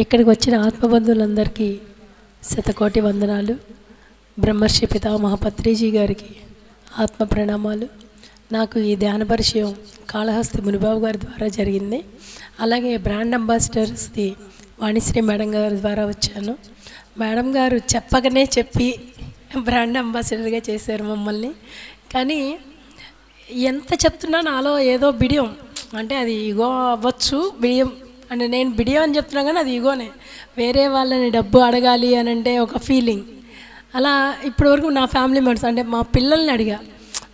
ఇక్కడికి వచ్చిన ఆత్మబంధువులందరికీ శతకోటి వందనాలు. బ్రహ్మర్షి పితామహ పత్రిజీ గారికి ఆత్మ ప్రణామాలు. నాకు ఈ ధ్యాన పరిచయం కాళహస్తి మునిబాబు గారి ద్వారా జరిగింది. అలాగే బ్రాండ్ అంబాసిడర్స్ది వాణిశ్రీ మేడం గారి ద్వారా వచ్చాను. మేడం గారు చెప్పగానే చెప్పి బ్రాండ్ అంబాసిడర్గా చేశారు మమ్మల్ని. కానీ ఎంత చెప్తున్నా నాలో ఏదో బిడియం, అంటే అది ఇగో అవ్వచ్చు, బిడియం అంటే నేను బిడియం అని చెప్తున్నా కానీ అది ఇగోనే. వేరే వాళ్ళని డబ్బు అడగాలి అని అంటే ఒక ఫీలింగ్. అలా ఇప్పటివరకు నా ఫ్యామిలీ మెంబర్స్ అంటే మా పిల్లల్ని అడిగా,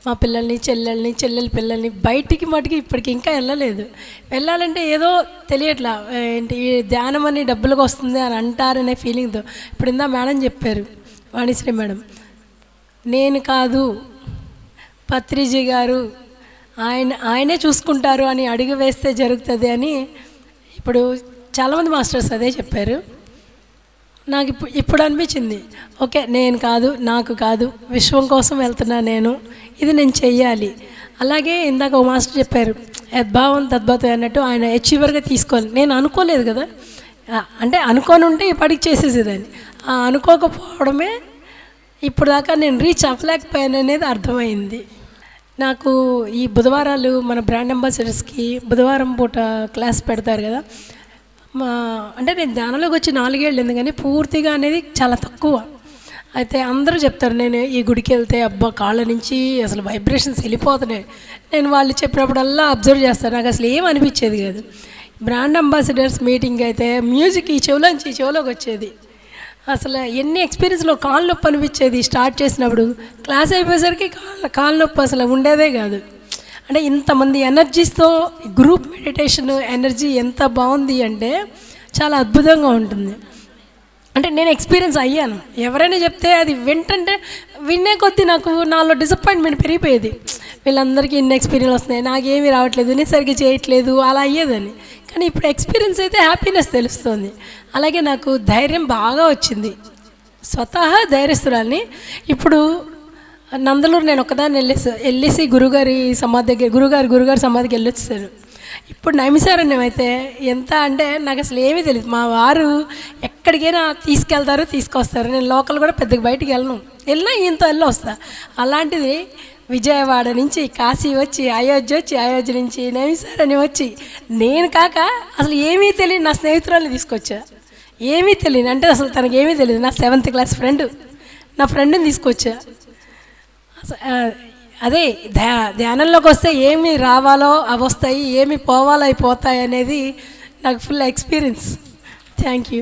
మా పిల్లల్ని చెల్లెల పిల్లల్ని బయటికి మటుకి ఇప్పటికి ఇంకా వెళ్ళలేదు. వెళ్ళాలంటే ఏదో తెలియట్లా, ఏంటి ధ్యానం అని డబ్బులకు వస్తుంది అని అంటారనే ఫీలింగ్తో. ఇప్పుడు ఇందా మేడం చెప్పారు, వాణిశ్రీ మేడం, నేను కాదు పత్రిజీ గారు ఆయనే చూసుకుంటారు అని అడుగు వేస్తే జరుగుతుంది అని ఇప్పుడు చాలామంది మాస్టర్స్ అదే చెప్పారు. నాకు ఇప్పుడు అనిపించింది, ఓకే నేను కాదు, నాకు కాదు, విశ్వం కోసం వెళ్తున్నా నేను, ఇది నేను చెయ్యాలి. అలాగే ఇందాక ఒక మాస్టర్ చెప్పారు, యద్భావం తద్భావం అన్నట్టు ఆయన అచీవర్గా తీసుకోవాలి. నేను అనుకోలేదు కదా, అంటే అనుకోని ఉంటే ఇప్పటికి చేసేసేదాన్ని. అనుకోకపోవడమే ఇప్పుడు దాకా నేను రీచ్ అవ్వలేకపోయాను అనేది అర్థమైంది. నాకు ఈ బుధవారాలు మన బ్రాండ్ అంబాసిడర్స్కి బుధవారం పూట క్లాస్ పెడతారు కదా. అంటే నేను ధ్యానంలోకి వచ్చి 4 ఏళ్ళు కానీ పూర్తిగా అనేది చాలా తక్కువ. అయితే అందరూ చెప్తారు, నేను ఈ గుడికి వెళ్తే అబ్బా కాళ్ళ నుంచి అసలు వైబ్రేషన్స్ వెళ్ళిపోతున్నాయి. నేను వాళ్ళు చెప్పినప్పుడల్లా అబ్జర్వ్ చేస్తాను, నాకు అసలు ఏం అనిపించేది కాదు. బ్రాండ్ అంబాసిడర్స్ మీటింగ్ అయితే మ్యూజిక్ ఈ చెవులోంచి ఈ చెవులోకి వచ్చేది. అసలు ఎన్ని ఎక్స్పీరియన్స్లో కాళ్ళ నొప్పి అనిపించేది స్టార్ట్ చేసినప్పుడు. క్లాస్ అయిపోయేసరికి కాళ్ళ నొప్పి అసలు ఉండేదే కాదు. అంటే ఇంతమంది ఎనర్జీస్తో గ్రూప్ మెడిటేషన్ ఎనర్జీ ఎంత బాగుంది అంటే చాలా అద్భుతంగా ఉంటుంది. అంటే నేను ఎక్స్పీరియన్స్ అయ్యాను. ఎవరైనా చెప్తే అది వినే కొద్దీ నాలో డిసప్పాయింట్మెంట్ పెరిగిపోయేది. వీళ్ళందరికీ ఇన్ని ఎక్స్పీరియన్స్ వస్తున్నాయి, నాకేమీ రావట్లేదు, నేను సరిగ్గా చేయట్లేదు, అలా అయ్యేదని. కానీ ఇప్పుడు ఎక్స్పీరియన్స్ అయితే హ్యాపీనెస్ తెలుస్తుంది. అలాగే నాకు ధైర్యం బాగా వచ్చింది, స్వతహా ధైర్యస్తురాల్ని. ఇప్పుడు నందలూరు నేను ఒకదాన్ని వెళ్ళేసి గురుగారి సమాధికి వెళ్ళొచ్చాను. ఇప్పుడు నైమిసారణ్యం అయితే ఎంత అంటే నాకు అసలు ఏమీ తెలియదు. మా వారు ఎక్కడికైనా తీసుకెళ్తారు, తీసుకొస్తారు. నేను లోకల్ కూడా పెద్దగా బయటికి వెళ్ళినా ఈయనతో వస్తా. అలాంటిది విజయవాడ నుంచి కాశీ వచ్చి అయోధ్య నుంచి నైమిసారణ్యం వచ్చి నేను కాక అసలు ఏమీ తెలియదు నా స్నేహితురాల్ని తీసుకొచ్చా. ఏమీ తెలియదు అంటే అసలు తనకి ఏమీ తెలియదు. నా 7th క్లాస్ ఫ్రెండ్, నా ఫ్రెండ్ని తీసుకొచ్చా. అదే ధ్యానంలోకి వస్తే ఏమి రావాలో అవి వస్తాయి, ఏమి పోవాలో అవి పోతాయి అనేది నాకు ఫుల్ ఎక్స్పీరియన్స్. Thank you.